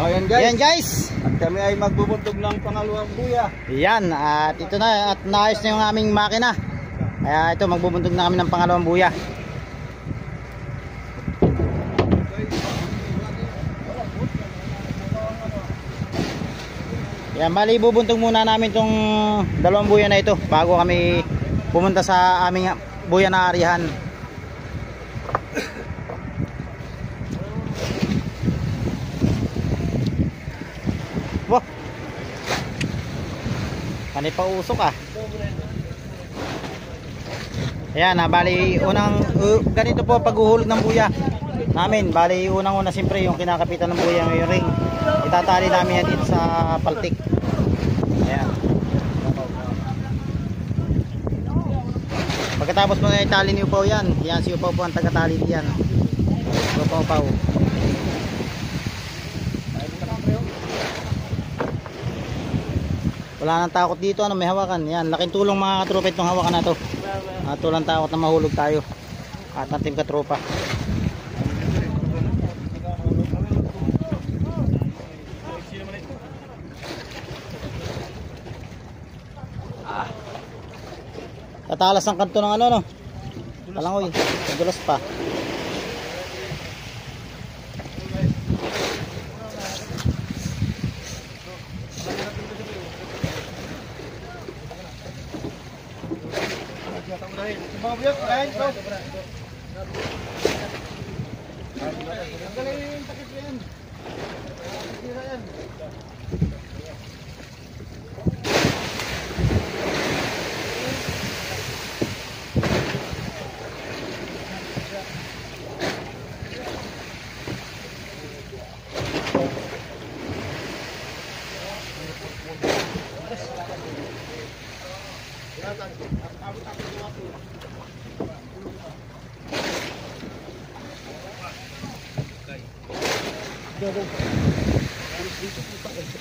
Ayan guys. At kami ay magbubuntog ng pangalawang buya. Yan, at ito na, at naayos na yung aming makina. Kaya ito, magbubuntog na kami ng pangalawang buya. Yan, bali bubuntog muna namin tong dalawang buya na ito bago kami pumunta sa aming buya na arihan. Wah, panay pa usok ah. Ayan, bali unang ganito po paghuhulog ng buya namin. Bali unang-una siyempre yung kinakapitan ng buya yung ring. Itatali namin yan dito sa paltik. Ayan. Pagkatapos mo itali ni Upaw yan. Yan si Upaw po ang tagatali diyan. Upaw. Wala nang takot dito, ano, may hawakan. Yan, laking tulong mga katropa itong hawakan na to. Tulang takot na mahulog tayo. At ang team katropa. Tatalas ang kanto ng ano, no? Palangoy, madulas pa.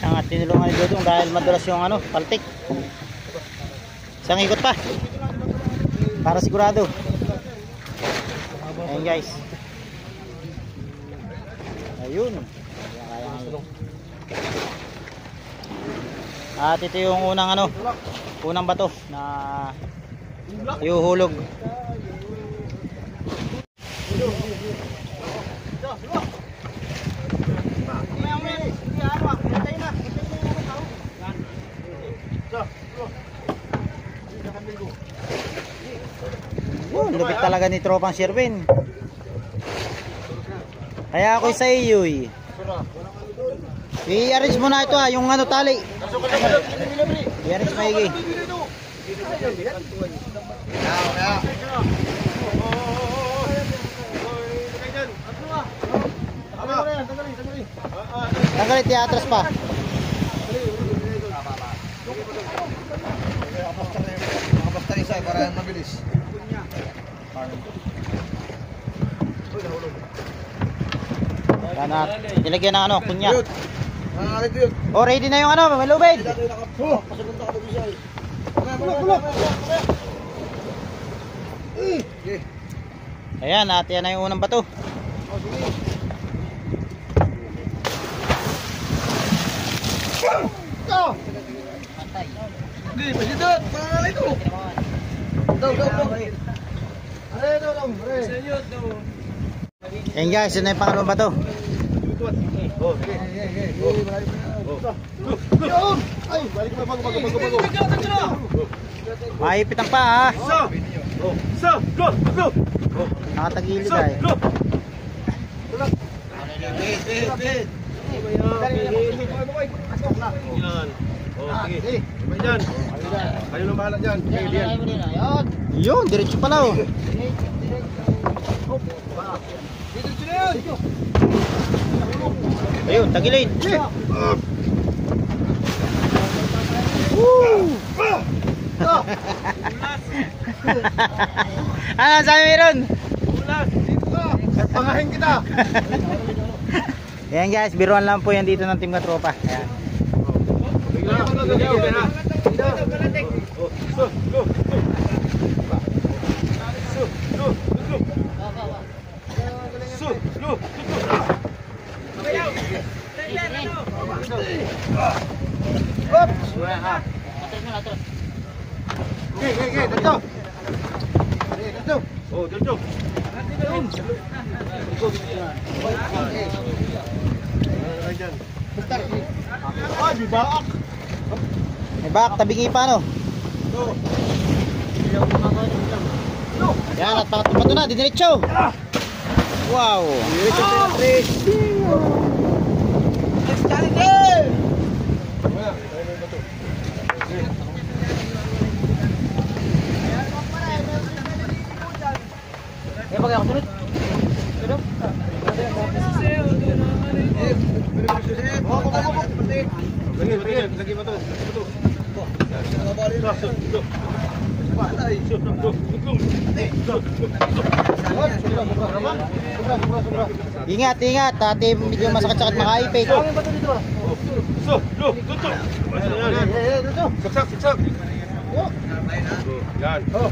Ang tinulungan ni Dodong dahil madulas yung ano, paltik. Isang ikot pa para sigurado. Ayan guys. Ayun. At ito yung unang ano, unang bato na ihuhulog. Lupit talaga ni Tropang Sherwin. Kaya ako sa iyo eh. I-arrange mo na ito yung ano tali. I-arrange maigi. Tanggalit atras pa. Basta isa para mabilis. Yan at nilagyan ng ano, kunya. Oh, ready na yung ano, may lubid. Ayan, at yan na yung unang bato. Ayan guys, yun na yung pangalawang bato. Mahipit ang paa ha. Nakatagilid ay. Kayo lang bahala dyan. Yun, diretso pala oh. Ayun, tagilid. Ano sabi meron? Pangahin kita. Ayan guys, biruan lang po yan dito ng team katropa. Ayan. Dito. Dito. Oh, dito. Di baak. May back, tabingi pa no. Yan, at pato na, didiretso. Wow. Eh, bagay ako sunod. Sunod. Lagi betul. Ingat, ingat. Ate, medyo masakit-sakit makaipit. Siksak, siksak. Yan. Oh!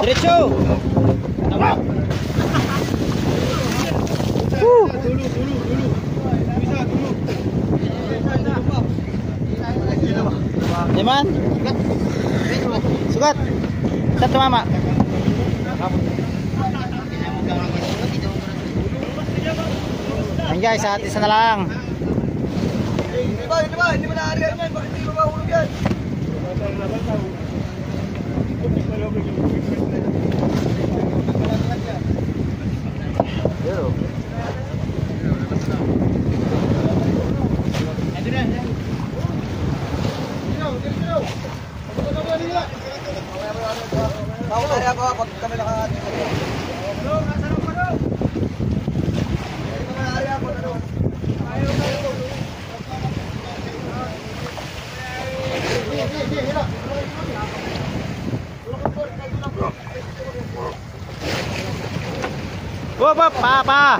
Diretso. Tama. Diman? Sugat. Saan tumama? Ayan guys, at isa na lang. Hindi ba naariyan yan? Bakit hindi ba mahulog yan? Ako na yan pag kami nakahati. Wop, wop, pa.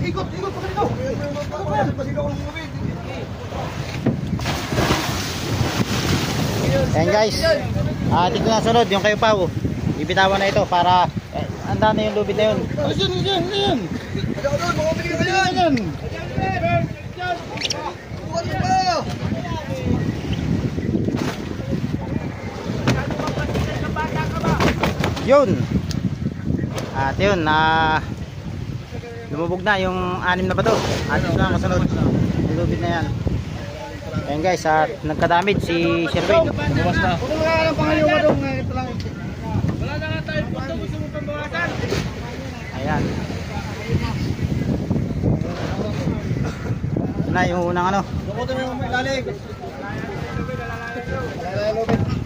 Ikot pa dito. Pasigaw ng tubig. Ayan guys. Dito na sunod yung kayo pa. Ibitawan na ito para anda na yung lubid na yun. Yan. Ayaw doon, mga pinigil ka yan. Bukas mo pa. Yun. At yun, lumubog na yung 6 na bato. At ito na kasunod. Yung lubid na yan. Ayan guys, at nagka-damage si Sherwin. Bukas na. Kung wala ka ng pangayuma doon, ito lang. Wala na nga tayo punto, gusto mo pambawasan? Ayan. Ito na yung unang ano. Lukutin mo yung ilalim.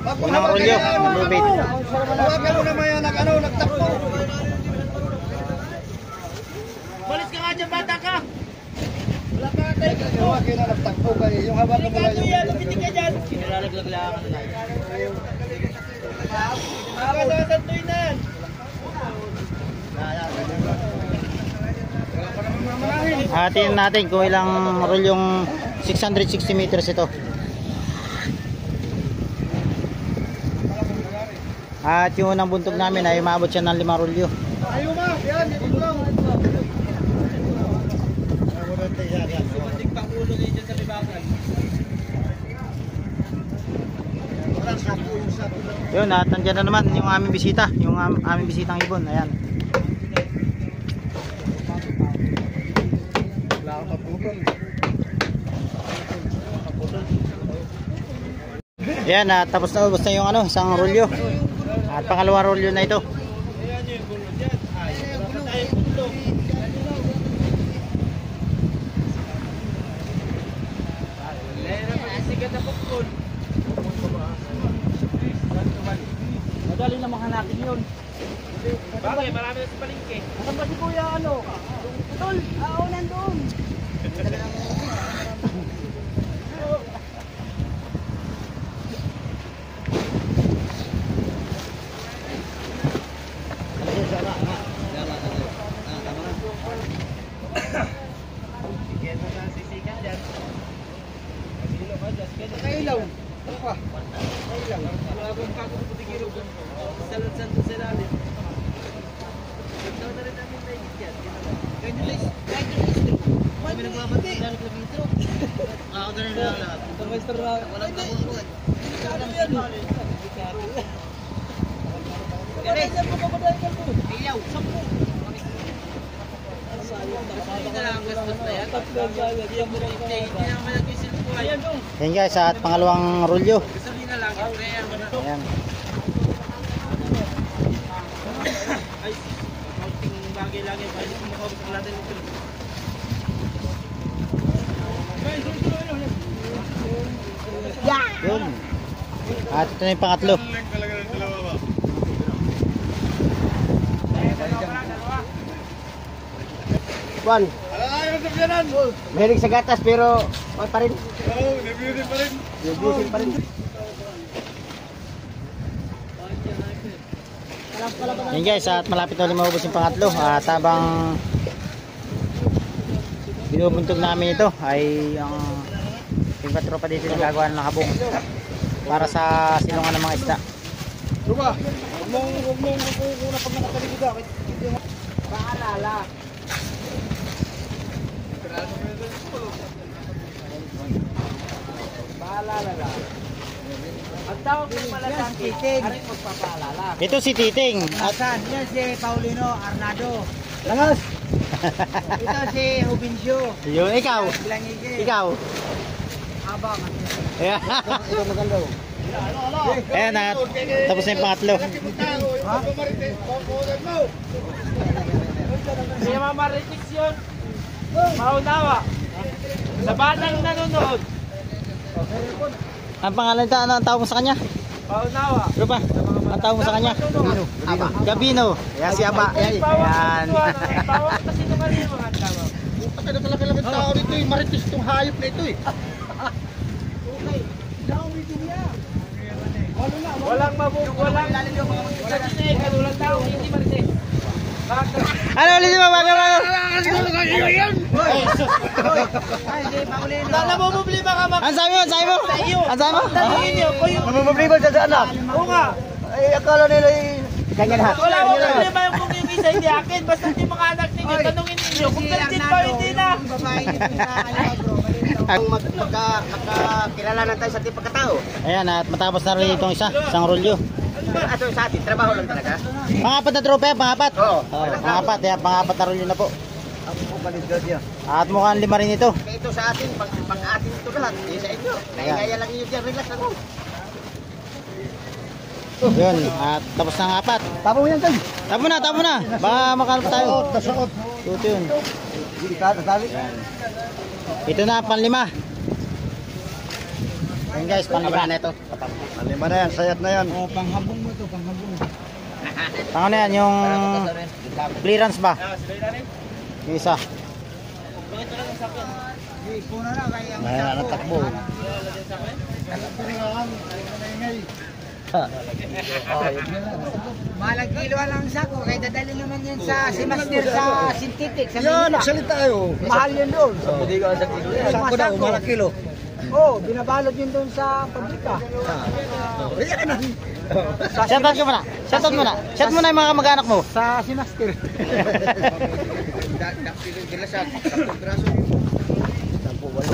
Unang rolyo ng lubid. Huwag mo naman yan, nagtakbo. Balis ka nga dyan, bata ka! Wala ka nga tayo punto! Huwag yun na nagtakbo kayo. Yung habang mo lang yung... Lumitin ka dyan! Sinilalaglag lang ang live. Nakakasantoy na yan! Hatiin natin kung ilang rolyong 660 meters ito. At yung unang buntog namin ay maabot siya ng 5 rolyo. Ayaw ma, yan, dito lang. Yun, at nandiyan na naman yung aming bisita, yung aming bisitang ibon. Ayan. Yan, tapos na ubos na yung ano, isang rolyo. At pangalawang rolyo na ito. Madali na mahanapin yun. Bakit? Marami na sa palengke. Saan ba si Kuya ano? Tol, nandun. Nakailaw. Ano pa? Nakailaw. Wala akong kakong putigilog. Salad-salad sa lalim. Ito na rin namin naigit yan. Kahit yung istro. Kami nagbabati. Ako na rin lang lahat. Itong maestro na. Walang kabukuan. Walang silo. Kaya saan mo kapadahin ka po? Ilaw. 10. Yan guys, at pangalawang rolyo. Ayan. Yun. At ito na yung pangatlo. Juan, Ayaw sa piyanan! meron sa gatas pero ano pa rin? Oo, nabiusin pa rin. Nabusin pa rin. Yan guys, at malapit na ulit maubos yung pangatlo. At habang binubuntog namin ito ay ang tropa dito na gagawa ng habong para sa silungan ng mga isda. Diba? Huwag mong kukuha pag nakatalikod ka. Paalala. Paalala lang. Ang tawag ng malalaki, aring magpapaalala. Ito si Titing. At Asan? Yan si Paulino Arnado. Langas! Ito si Hubincio. yun, ikaw. Langige. Ikaw. Abang. Ayan. Ito maganda. Ayan, at tapos na yung pangatlo. Ha? Kaya mamaritis yun. Maunawa. Sa batang nanonood. Ang pangalan ito, ano ang tawag mo sa kanya? Maunawa. Ano ba? Ang tawag mo sa kanya? Aba. Gabino. Ayan si Aba. Ayan. Bawang kasi nung kanina mga tama. Puta ka na talaga tao dito eh. Maritis itong hayop na ito eh. Walang mabuk, walang sa Chineke, walang tao, hindi marites. Ano ulit mo? Ay, si Paulino. Sana mo problema ka Ang sabi mo? Ang sabi mo? Ang sabi mo? Tanungin niyo, kuya. Mamumblibol sa anak. Oo nga. Ay, akala nila eh. Ganyan ha. Wala akong problema yung kung yung isa hindi akin. Basta yung mga anak ninyo, tanungin ninyo. Kung virgin pa, hindi na. Ang magkakilalanan tayo sa ating pagkatao. Ayan, at matapos na rin itong isang rolyo. Ato sa atin, trabaho lang talaga. Pangapat na tropa, pangapat. Oo. Pangapat, ya, pangapat na rolyo na po. Ako po paligad niya. At mukhang 5 rin ito. Ito sa atin, pang-atin ito lahat. Hindi sa inyo. Kaya lang yun dyan, relax ako. Yun, at tapos na ang apat. Tama mo yan, Tay. Tabo na. Baka makalap tayo. Tasakot. Tuto yun. Hindi ka, tatali. Ito na, panlima. Ayan guys, panlima na ito. Lima na yan, sayat na yan. Panghabong mo ito, panghabong. Tango na yan, yung clearance ba? Yung isa. Mahina na takbo. Malang kilo lang sako, kaya dadali naman yan sa si Master sa synthetic, sa Yan, Manila. nagsalita tayo. Mahal yun doon. Hindi ka sa kilo. Sako daw, Masako. malak kilo. Oo, binabalot yun doon sa pabrika. Yan na. Shoutout ka muna. Shoutout muna. Shout muna yung mga kamag-anak mo. Sa si Master.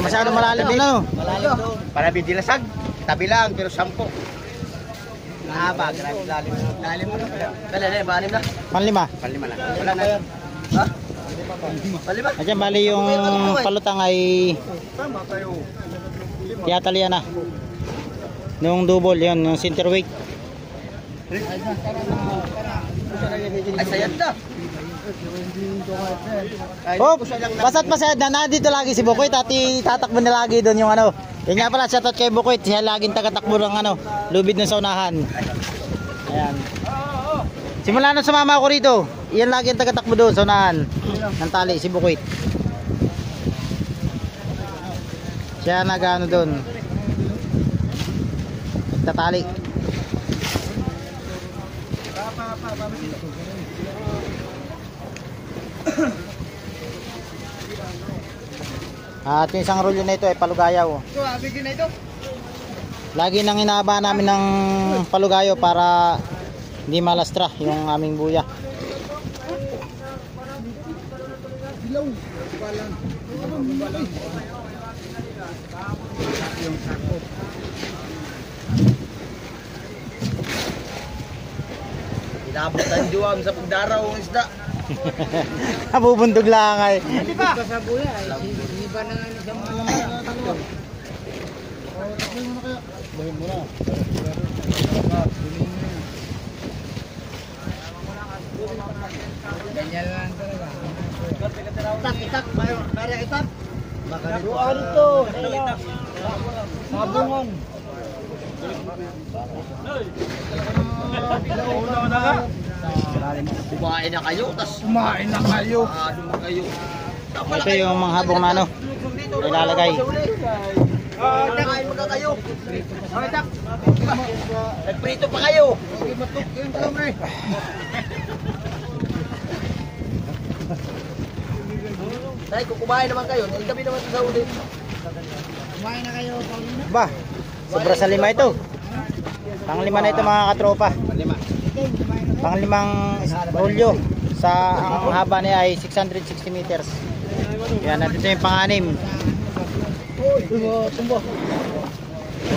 Masyado malalim din ano. Malalim doon. Para bidilasag, tabi lang, pero 10. Haba, grabe lalim. Lalim mo na. Dali, balim na. Panlima. Palima na. Wala na. Ha? Palima. Ayan, bali yung palutang ay tiyatalian na. Nung double, yun, yung center weight. Ay, sayad na. Oh, basta't masayad na. Nandito lagi si Bukoy. Tatakbo na lagi doon yung ano. Yan nga pala, shoutout kay Bukoy. Siya laging tagatakbo ng ano, lubid ng saunahan. Ayan. Simula nung sumama ako rito, yan lagi ang tagatakbo doon, saunahan. Ng tali, si Bukoy. Siya nag-ano doon. Tatali. At yung isang rolyo na ito ay palugayaw. Ito, abigin na ito. Lagi nang inaaba namin ng palugayo para hindi malastra yung aming buya. Inabot ang diwam sa pagdaraw ng isda. Nabubundog lang ay. Di ba? Sa buya, hindi ba na sa mga laman? Ganyan lang talaga. Itak, para itak. Nakuha nito. Mga bungon. Kumain na kayo, tas Kumain na kayo. ano mo kayo. Ito yung mga habong na ano, ilalagay. Kain mo ka kayo. Nagprito pa kayo. Dahil kung kumain naman kayo, gabi naman sa ulit. Kumain na kayo, Paulina. Ba, sobra sa lima ito. Panglima na ito mga katropa. Panglimang rolyo. Sa ang haba niya ay 660 meters. Yan, nandito yung pang-anim. So,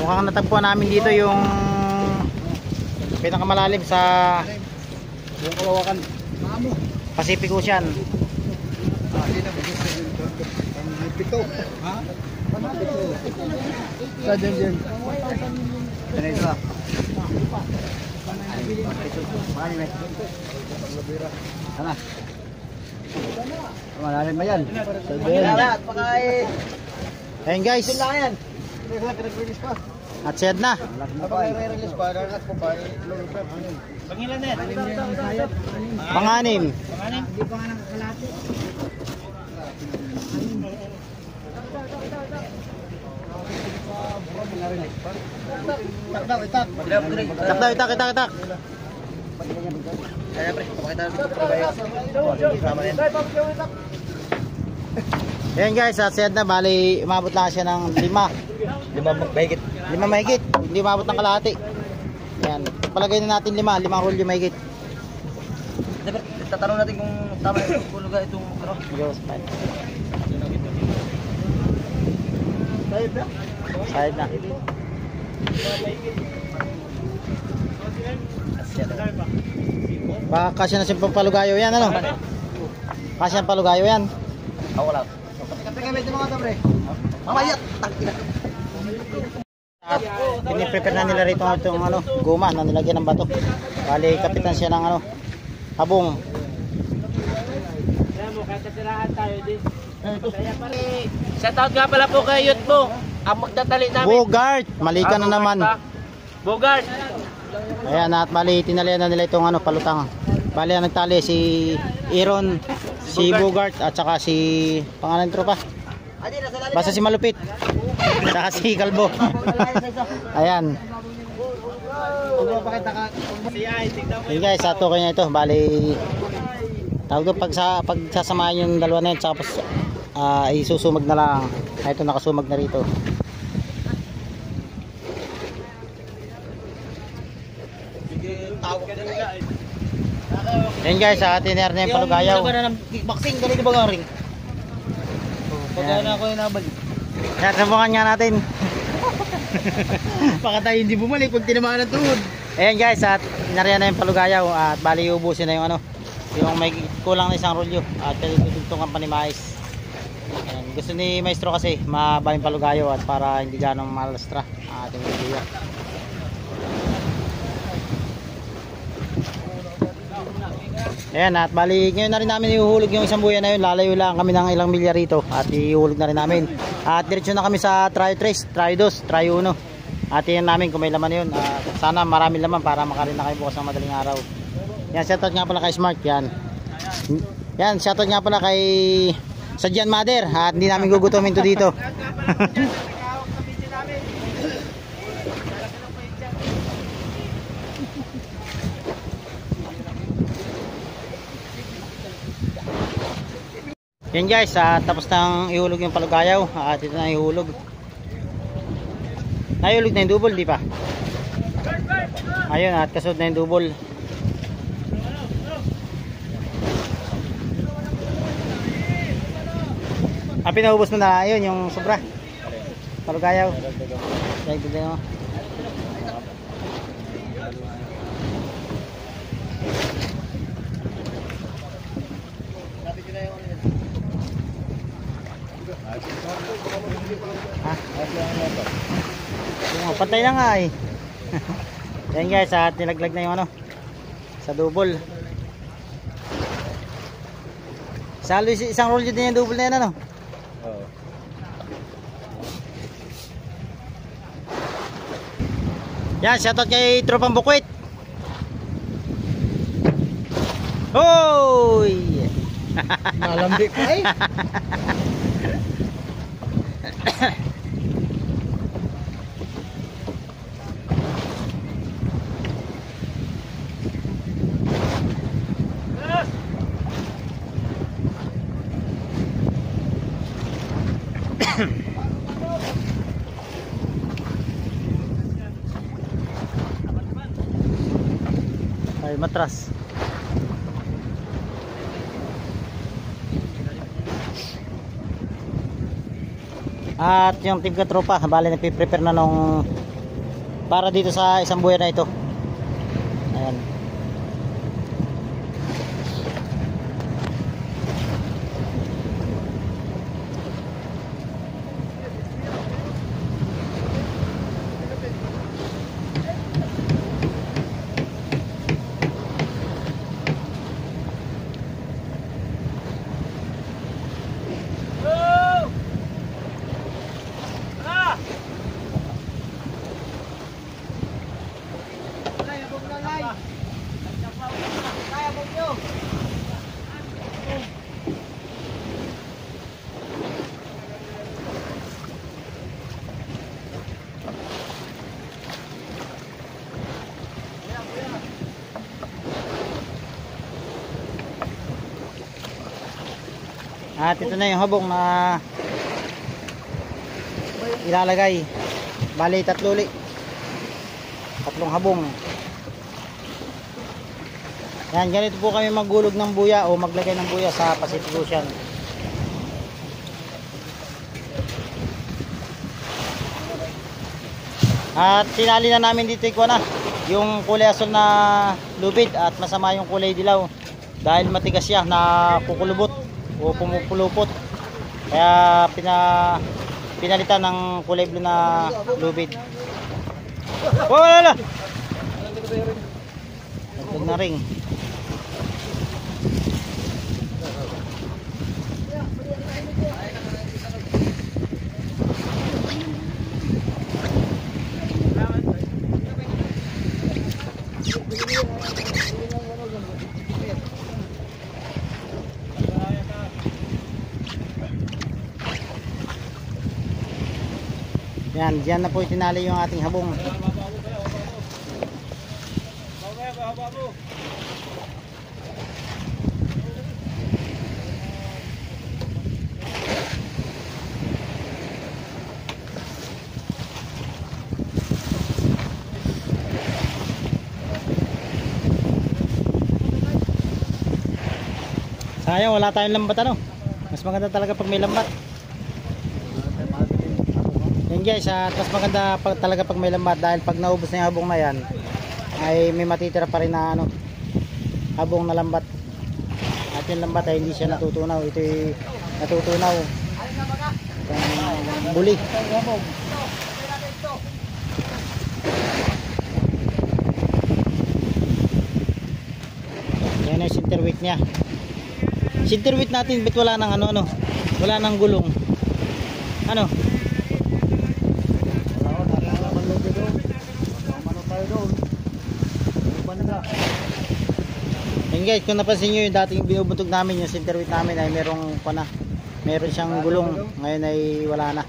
mukhang natagpuan namin dito yung pinakamalalim sa yung Kawawakan Pacific Ocean. Sa dyan. Ganito. Sana. Malalim ba yan? Lahat, pakain. Ayun guys. Yan. At shed na. Pakain-release pa, lahat po pa. Pangilan na yan. Pang-anim. Hindi pa nga nakakalati. Tak daw, itak. Kaya pre, pakita natin. Ayan guys, at shed na. Bali, umabot lang siya ng 5. Mahigit. 5 mahigit. Hindi umabot ng kalahati. Ayan. Palagay na natin 5 rolyo mahigit. Tatanong natin kung tama yung kuluga itong ano. Side na. Baka kasya na siyang palugayo yan, ano? Kasya ang palugayo yan. Wala. Kape kami ito mga tabre. Mamaya, tangina. At piniprepare na nila rito itong ano, guma na nilagyan ng bato. Bali, kapitan siya ng ano, habong. Kaya mo, kakasirahan tayo din. Kaya pare, shoutout nga pala po kay youth mo. Ang magdadali namin. Bogart! Mali ka na naman. Bogart! Ayan, at bali, tinalian na nila itong ano, palutang. Bali, ang nagtali si Aaron, si Bogart, at saka si pangalan tropa. Basta si Malupit. Saka si Kalbo. Ayan. Ayan guys, sato kayo na ito. Bali, tawag doon pagsasamahan yung dalawa na yun, tapos isusumag na lang. Ito nakasumag na rito. Ayan guys, sa atin na yung palugayaw. Kickboxing, galing na ba ang ring? Pagkaya na ako yung nabalik. Kaya sabukan nga natin. Baka tayo hindi bumalik pag tinamaan ng tuhod. Ayan guys, at inariyan na yung palugayaw at bali ubusin na yung ano, yung may kulang na isang rolyo at tutugtungan pa ni Mais. Ayan. Gusto ni Maestro kasi mabaling palugayo at para hindi ganong malastra ang ating buya. Ayan, at bali ngayon na rin namin ihuhulog yung isang buya na yun. Lalayo lang kami ng ilang milya rito at ihuhulog na rin namin. At diretso na kami sa try 3, try 2, try 1. At yan namin kung may laman yun. Sana marami laman para makarin na kayo bukas ng madaling araw. Yan, shoutout nga pala kay Smart. Yan, shoutout nga pala kay Sadyan Mother. At hindi namin gugutumin to dito. Yan guys, tapos nang ihulog yung palugayaw at ito na ihulog. Nahulog na yung double, di pa? Ayun, at kasunod na yung double. Pinaubos mo na yun yung sobra palugayaw. Dagdag mo. Patay na nga eh. Yan guys, at nilaglag na yung ano sa double. Isang roll din yung double na yan ano. Yan, shoutout kay Tropang Bukwit. Hoy! Malambik pa eh. Ay, matras. At yung team katropa, bali nagpe-prepare na nung para dito sa isang buya na ito. Ayan. At ito na yung habong na ilalagay. Bali tatlong habong. Yan, ganito po kami maggulog ng buya o maglagay ng buya sa Pacific Ocean. At tinali na namin dito yung kulay asul na lubid at masama yung kulay dilaw dahil matigas siya na kukulubot o pumupulupot, kaya pinalitan ng kulay blue na lubid. Oh, wala na ring. Yan, diyan na po itinali yung ating habong. Sayang wala tayong lambat ano. Mas maganda talaga pag may lambat. Yan guys, mas maganda talaga pag may lambat dahil pag naubos na yung habong na yan ay may matitira pa rin na ano, habong na lambat. at yung lambat ay hindi siya natutunaw. Ito ay natutunaw. Buli. Yan ay center weight niya. Center weight natin, bet wala nang ano, wala nang gulong. Ano? Yan guys, kung napansin nyo yung dating binubutog namin, yung center weight namin ay meron siyang gulong. Ngayon ay wala na.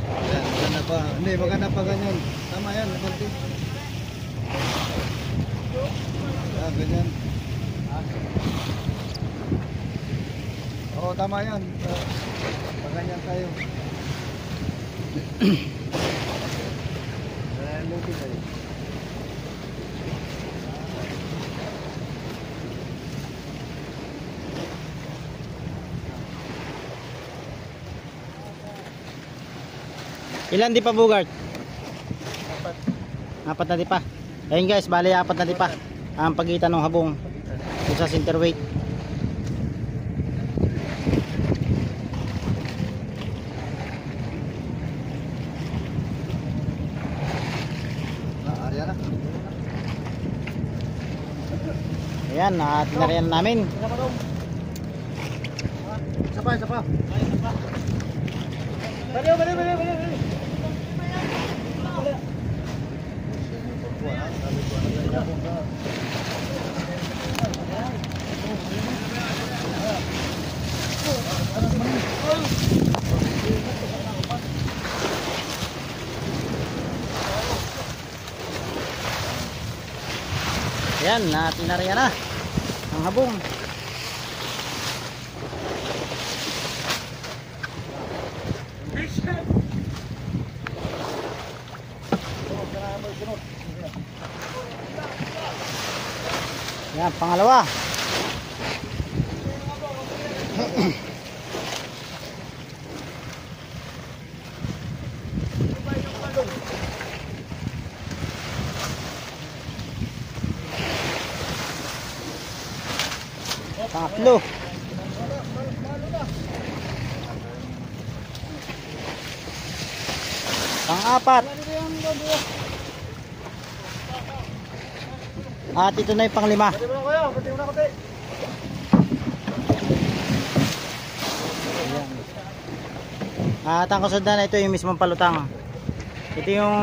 Maganda pa. Hindi, maganda pa ganyan. Tama yan, napanti. Ganyan. Oo, tama yan. Pag ganyan tayo. Luti tayo. Ilan di pa Bugart? Apat na di pa. Ayun guys, bali apat na di pa ang pagitan ng habong sa center weight. Ayan, tinarian namin. Isa pa. Baliw. Ayan, tinarian na ang habong. Yan, pangalawa. Tatlo. Pang-apat. At ito na yung pang-lima. At ang kasundan na ito yung mismong palutang. Ito yung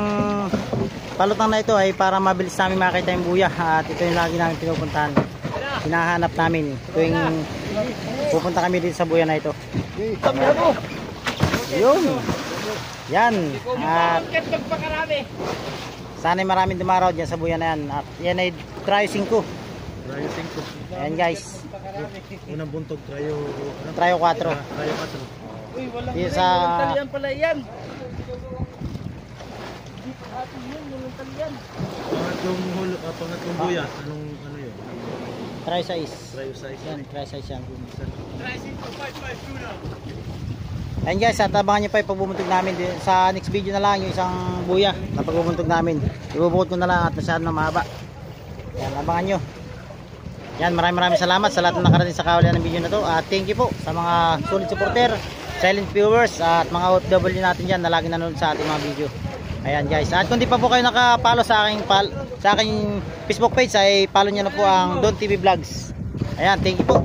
palutang na ito ay para mabilis namin makita yung buya. At ito yung lagi namin pinupuntahan. Hinahanap namin tuwing pupunta kami dito sa buya na ito. Yun. Yan. At sana'y maraming dumaraw dyan sa buya na yan. At yan ay Trio 5. Ayan guys. Unang buntog, Trio 4. Uy, walang Yung rin. sa- Walang talian pala yan. Atin yun, walang talian. Pangatlong buya, ano yun? Trio 6. Trio size. Yan, Trio 6 yan. Ayan guys, at abangan nyo pa yung pagbubuntog namin sa next video na lang, yung isang buya na pagbubuntog namin. Ibubukod ko na lang at masyado na mahaba. Yan, abangan nyo. Yan, maraming salamat sa lahat na nakarating sa kawalan ng video na to. At thank you po sa mga solid supporter, silent viewers at mga OFW natin dyan na lagi nanonood sa ating mga video. Ayan guys, at kung di pa po kayo nakapalo sa aking Facebook page ay follow nyo na po ang Don TV Vlogs. Ayan, thank you po.